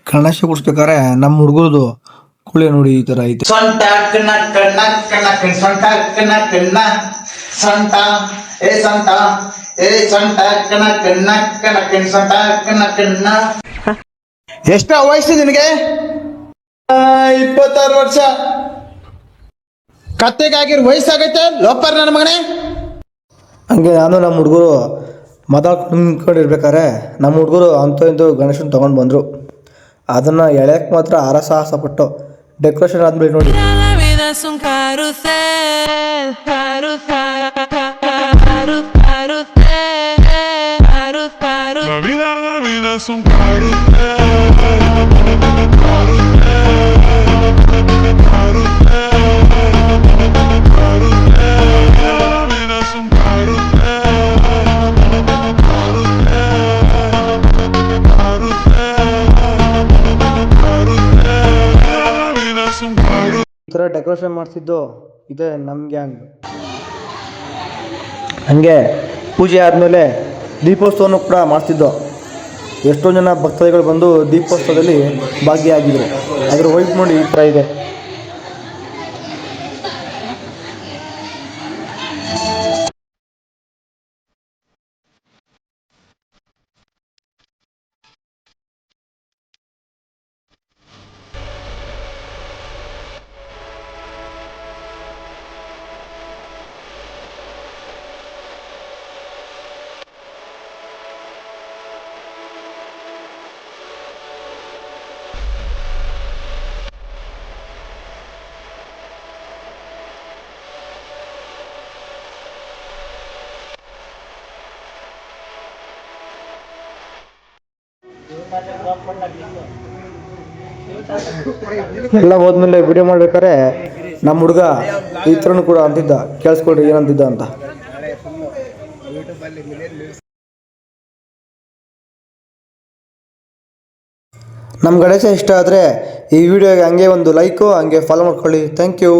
ಗಣೇಶ ಕೂಡ್ಸ್ಬೇಕಾರೆ ನಮ್ಮ ಹುಡುಗರದು ಕುಳಿ ನೋಡಿ ಈ ತರ ಐತೆ. ಸೊಂಟ ಕಣ್ಣ ಕಣ್ಣ ಕಣ್ಣ ಕಣ್ಣ ಸೊಂಟ ಕಣ್ಣ ಕಣ್ಣ ಸೊಂಟ ಏ ಸೊಂಟ ಏ ಸೊಂಟ ಕಣ್ಣ ಕಣ್ಣ ಕಣ್ಣ ಕಣ್ಣ ಸೊಂಟ ಕಣ್ಣ ಕಣ್ಣ. ಎಷ್ಟ ವಯಸ್ಸು ನಿನಗೆ? 26 ವರ್ಷ. ಕತ್ತೆಗಾಗಿರೋ ವಯಸ್ಸಾಗೈತೆ ಲೋಪರ್ ನನ್ನ ಮಗನೇ. ಹಂಗೆ ನಾನು ನಮ್ಮ ಹುಡುಗರು ಮಾತಾಡ್ಕೊಂಡಿರ್ಬೇಕಾರೆ ನಮ್ಮ ಹುಡುಗರು ಅಂತೂ ಇಂತೂ ಗಣೇಶನ ತೊಗೊಂಡು ಬಂದರು. ಅದನ್ನು ಎಳೆಯಕ್ಕೆ ಮಾತ್ರ ಸಾಹಸ ಪಟ್ಟು ಡೆಕೋರೇಷನ್ ಆದ್ಮೇಲೆ ನೋಡಿ ಈ ಥರ ಡೆಕೋರೇಷನ್ ಮಾಡಿಸಿದ್ದು ಇದೆ ನಮ್ಮ ಗ್ಯಾಂಗ್. ಹಾಗೆ ಪೂಜೆ ಆದಮೇಲೆ ದೀಪೋತ್ಸವನೂ ಕೂಡ ಮಾಡ್ತಿದ್ದೋ. ಎಷ್ಟೊಂದು ಜನ ಭಕ್ತಾದಿಗಳು ಬಂದು ದೀಪೋತ್ಸವದಲ್ಲಿ ಭಾಗಿಯಾಗಿದ್ರು. ಅದ್ರ ವೈಟ್ ನೋಡಿ ಈ ಥರ ಇದೆ. ಎಲ್ಲ ಹೋದ್ಮೇಲೆ ವಿಡಿಯೋ ಮಾಡ್ಬೇಕಾದ್ರೆ ನಮ್ಮ ಹುಡುಗ ಈ ಥರನೂ ಕೂಡ ಅಂತಿದ್ದ, ಕೇಳಿಸ್ಕೊಳ್ರಿ ಏನಂತಿದ್ದ ಅಂತ. ನಮ್ಮ ಗಣೇಶ ಇಷ್ಟ ಆದರೆ ಈ ವಿಡಿಯೋಗೆ ಹಂಗೆ ಒಂದು ಲೈಕು ಹಂಗೆ ಫಾಲೋ ಮಾಡ್ಕೊಳ್ಳಿ. Thank you.